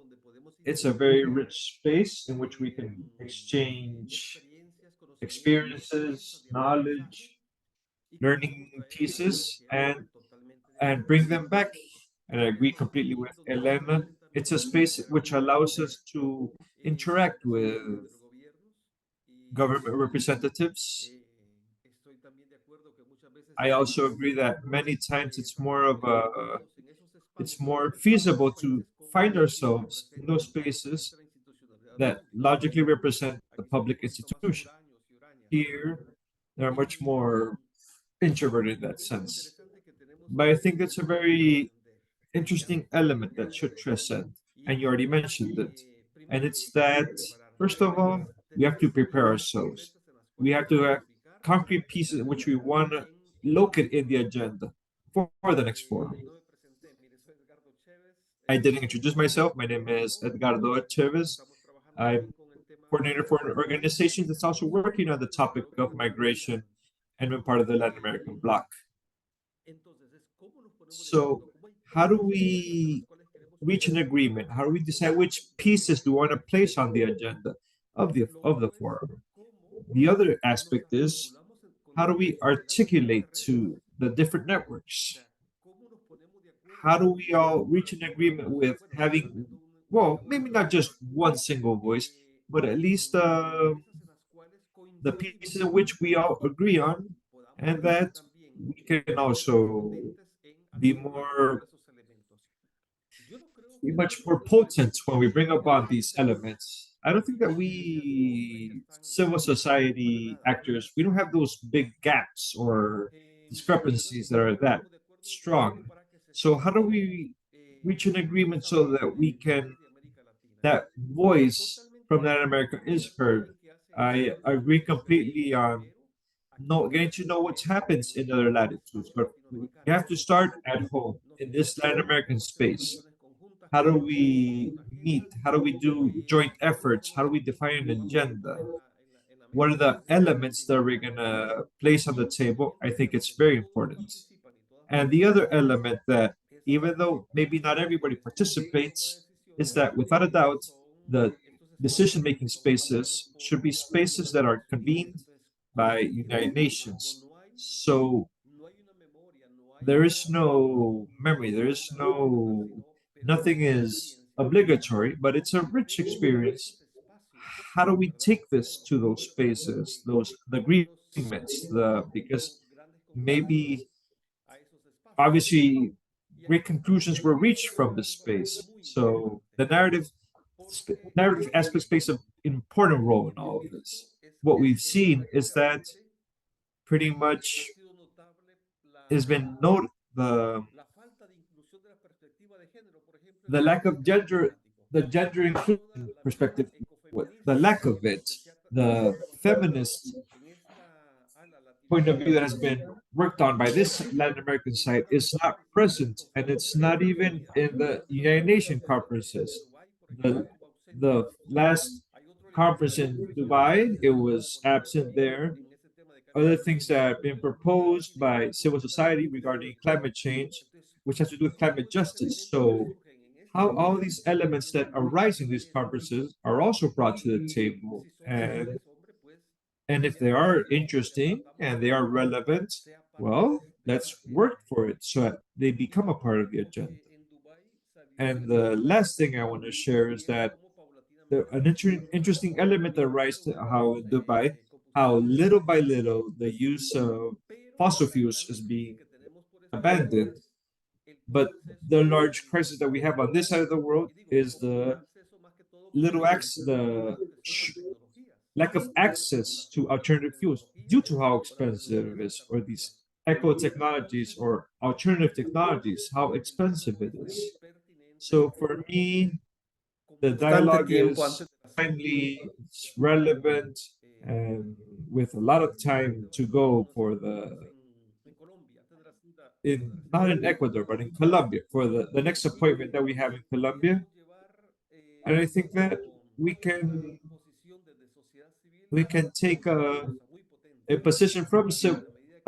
It's a very rich space in which we can exchange experiences, knowledge, learning pieces, and bring them back. And I agree completely with Elena. It's a space which allows us to interact with government representatives. I also agree that many times it's more feasible to find ourselves in those spaces that logically represent the public institution. Here, they're much more introverted in that sense. But I think that's a very interesting element that should transcend, and you already mentioned it. And it's that, first of all, we have to prepare ourselves. We have to have concrete pieces in which we want to locate in the agenda for the next forum. I didn't introduce myself. My name is Edgardo Chavez. I'm coordinator for an organization that's also working on the topic of migration and been part of the Latin American bloc. So how do we reach an agreement? How do we decide which pieces do we want to place on the agenda of the forum? The other aspect is, how do we articulate to the different networks? How do we all reach an agreement with having, well, maybe not just one single voice, but at least the pieces in which we all agree on, and that we can also be much more potent when we bring upon these elements. I don't think that we civil society actors, we don't have those big gaps or discrepancies that are that strong. So how do we reach an agreement so that we can, that voice from Latin America is heard? I agree completely on getting to know what happens in other latitudes, but we have to start at home in this Latin American space. How do we meet? How do we do joint efforts? How do we define an agenda? What are the elements that we're going to place on the table? I think it's very important. And the other element that, even though maybe not everybody participates, is that without a doubt, the decision making spaces should be spaces that are convened by United Nations. So there is no memory, there is nothing is obligatory, but it's a rich experience. How do we take this to those spaces, those the agreements, because maybe obviously great conclusions were reached from this space. So the narrative aspect plays an important role in all of this. What we've seen is that pretty much has been noted the lack of gender, the gender inclusion perspective, the lack of it, the feminist point of view that has been worked on by this Latin American side is not present, and it's not even in the United Nations conferences. The last conference in Dubai, it was absent there. Other things that have been proposed by civil society regarding climate change, which has to do with climate justice. So how all these elements that arise in these conferences are also brought to the table, and if they are interesting and they are relevant, well, let's work for it so that they become a part of the agenda. And the last thing I want to share is that an interesting element that arises how in Dubai, how little by little the use of fossil fuels is being abandoned. But the large crisis that we have on this side of the world is the lack of access to alternative fuels due to how expensive it is, or these eco technologies or alternative technologies, how expensive it is. So for me, the dialogue is timely, it's relevant, and with a lot of time to go for not in Ecuador, but in Colombia, for the next appointment that we have in Colombia. And I think that we can take a position from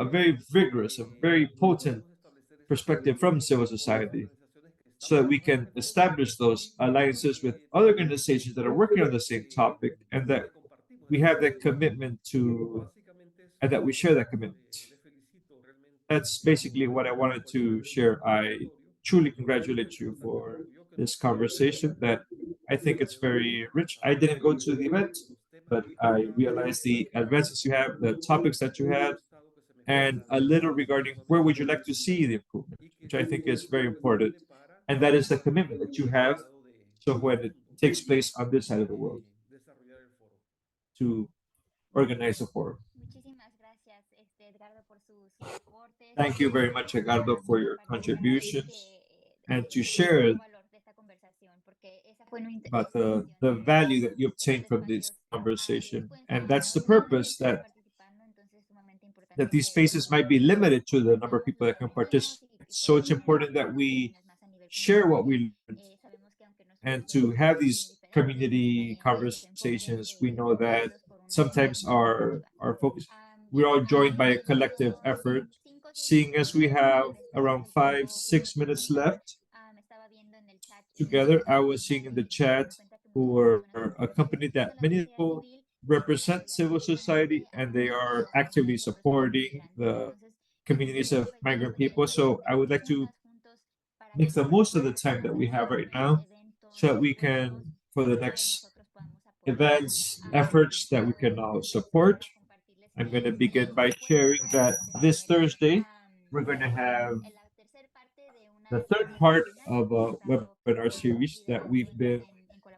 a very vigorous, a very potent perspective from civil society, so that we can establish those alliances with other organizations that are working on the same topic, and that we have that commitment to, and that we share that commitment. That's basically what I wanted to share. I truly congratulate you for this conversation that I think it's very rich. I didn't go to the event, but I realized the advances you have, the topics that you had, and a little regarding where would you like to see the improvement, which I think is very important. And that is the commitment that you have. So when it takes place on this side of the world, to organize a forum. Thank you very much, Edgardo, for your contributions and to share about the value that you obtained from this conversation. And that's the purpose, that these spaces might be limited to the number of people that can participate. So it's important that we share what we learned, and to have these community conversations. We know that sometimes our focus, we're all joined by a collective effort. Seeing as we have around 5-6 minutes left, together. I was seeing in the chat who are a company that many people represent civil society and they are actively supporting the communities of migrant people. So I would like to make the most of the time that we have right now so that we can, for the next events, efforts that we can all support. I'm going to begin by sharing that this Thursday, we're going to have the third part of a webinar series that we've been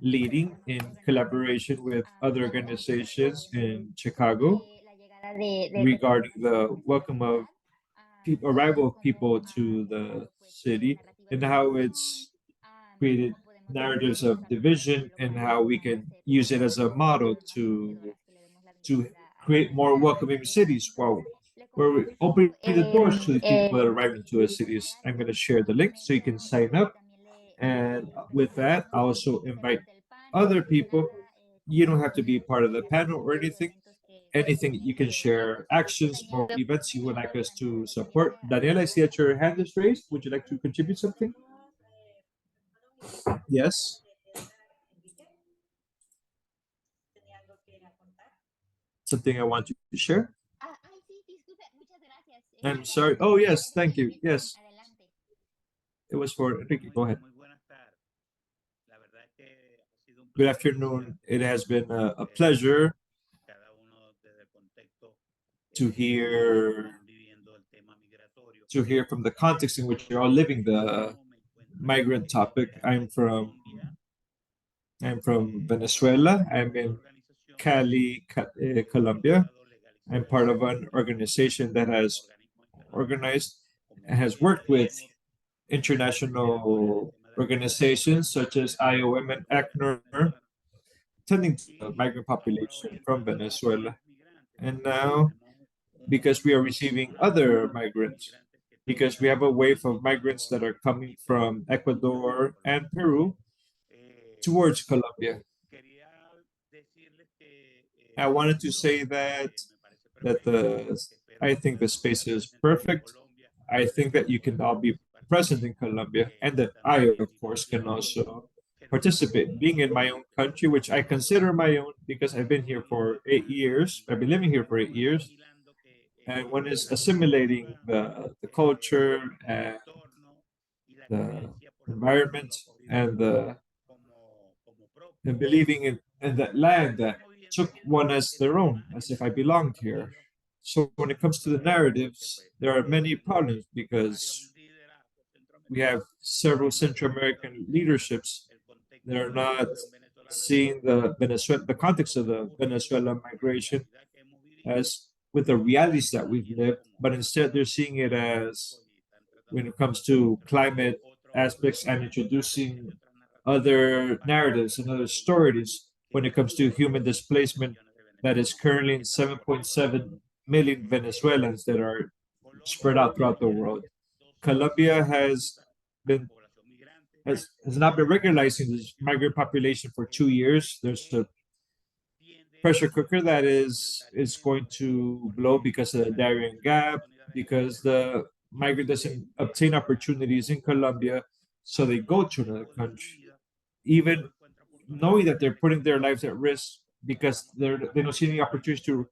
leading in collaboration with other organizations in Chicago regarding the welcome of arrival of people to the city and how it's created narratives of division and how we can use it as a model to create more welcoming cities while we're opening the doors to the people that are arriving to the cities. I'm going to share the link so you can sign up. And with that, I also invite other people. You don't have to be part of the panel or anything. Anything you can share, actions or events you would like us to support. Daniela, I see that your hand is raised. Would you like to contribute something? Yes. Something I want you to share? I'm sorry. Oh, yes. Thank you. Yes. It was for Enrique. Go ahead. Good afternoon. It has been a pleasure to hear from the context in which you're all living the migrant topic. I'm from Venezuela. I'm in Cali, Colombia. I'm part of an organization that has organized and has worked with international organizations such as IOM and ACNUR, tending to the migrant population from Venezuela. And now, because we are receiving other migrants, because we have a wave of migrants that are coming from Ecuador and Peru towards Colombia. I wanted to say that I think the space is perfect. I think that you can all be present in Colombia, and that I, of course, can also participate. Being in my own country, which I consider my own because I've been here for 8 years. I've been living here for 8 years, and one is assimilating the culture and the environment and believing in that land that took one as their own, as if I belonged here. So when it comes to the narratives, there are many problems because we have several Central American leaderships that are not seeing the context of the Venezuela migration as with the realities that we've lived, but instead they're seeing it as when it comes to climate aspects and introducing other narratives and other stories when it comes to human displacement that is currently in 7.7 million Venezuelans that are spread out throughout the world. Colombia has not been regularizing this migrant population for 2 years. There's a pressure cooker that is going to blow because of the Darien Gap, because the migrant doesn't obtain opportunities in Colombia, so they go to another country, even knowing that they're putting their lives at risk because they don't see any opportunities to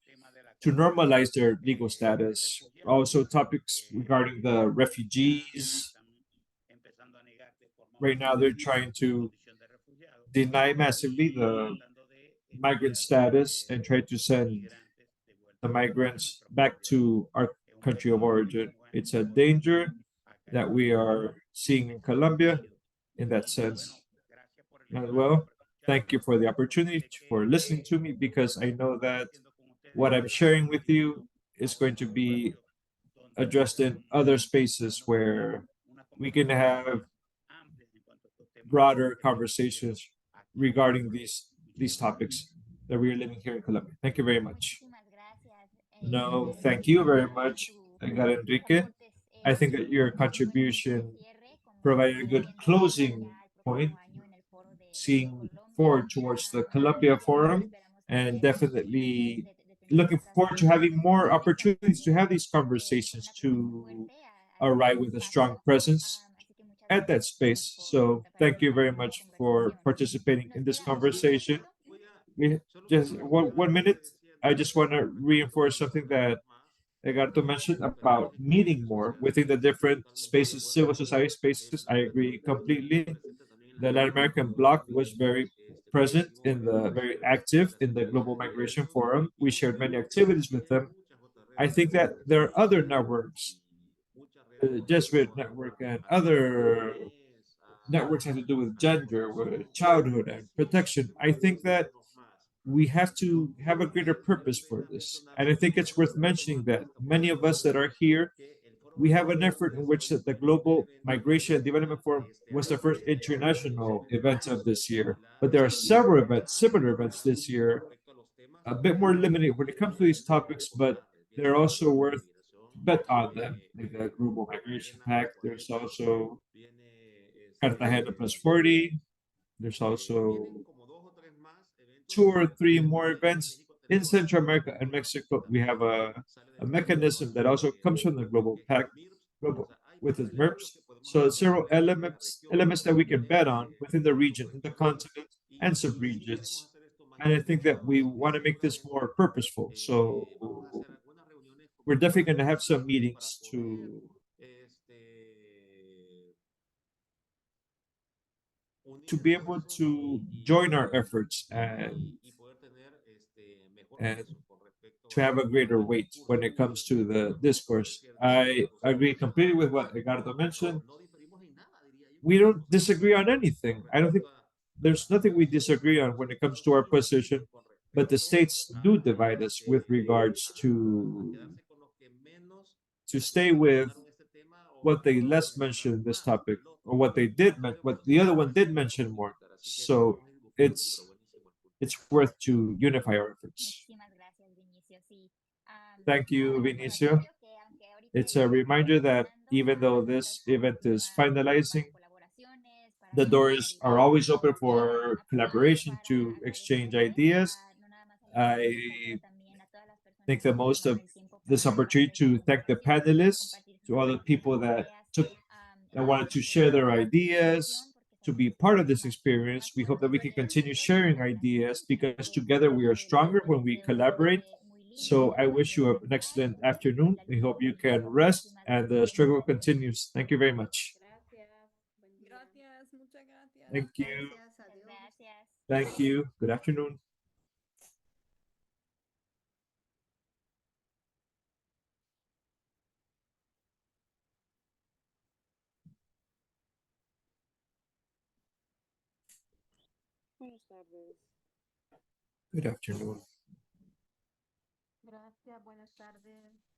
normalize their legal status. Also, topics regarding the refugees. Right now, they're trying to deny massively the migrant status and try to send the migrants back to our country of origin. It's a danger that we are seeing in Colombia in that sense. As well, thank you for the opportunity for listening to me because I know that what I'm sharing with you is going to be addressed in other spaces where we can have broader conversations regarding these topics that we are living here in Colombia. Thank you very much. No, thank you very much, Enrique. I think that your contribution provided a good closing point, seeing forward towards the Colombia Forum, and definitely looking forward to having more opportunities to have these conversations to arrive with a strong presence. at that space. So thank you very much for participating in this conversation. We just one minute. I just want to reinforce something that Edgardo mentioned about meeting more within the different spaces, civil society spaces. I agree completely. The Latin American bloc was very present in the very active in the Global Migration Forum. We shared many activities with them. I think that there are other networks, the Jesuit network and other networks have to do with gender, with childhood and protection. I think that we have to have a greater purpose for this. And I think it's worth mentioning that many of us that are here, we have an effort in which the Global Migration and Development Forum was the first international event of this year. But there are several events, similar events this year, a bit more limited when it comes to these topics, but they're also worth bet on them. Like the Global Migration Pact, there's also Cartagena plus 40, there's also 2 or 3 more events in Central America and Mexico. We have a mechanism that also comes from the Global Pact global, with its MERPs. So several elements that we can bet on within the region, in the continent, and sub-regions. And I think that we want to make this more purposeful. So we're definitely going to have some meetings to be able to join our efforts and to have a greater weight when it comes to the discourse. I agree completely with what Edgardo mentioned. We don't disagree on anything. I don't think there's nothing we disagree on when it comes to our position, but the states do divide us with regards to stay with what they less mentioned this topic, or what they did what the other one did mention more. So it's worth to unify our efforts. Thank you, Vinicio. It's a reminder that even though this event is finalizing, the doors are always open for collaboration to exchange ideas. I think the most of this opportunity to thank the panelists, to all the people that wanted to share their ideas, to be part of this experience. We hope that we can continue sharing ideas because together we are stronger when we collaborate. So I wish you an excellent afternoon. We hope you can rest and the struggle continues. Thank you very much. Gracias, muchas gracias. Thank you. Gracias. Thank you. Good afternoon. Buenas tardes. Good afternoon. Gracias, buenas tardes.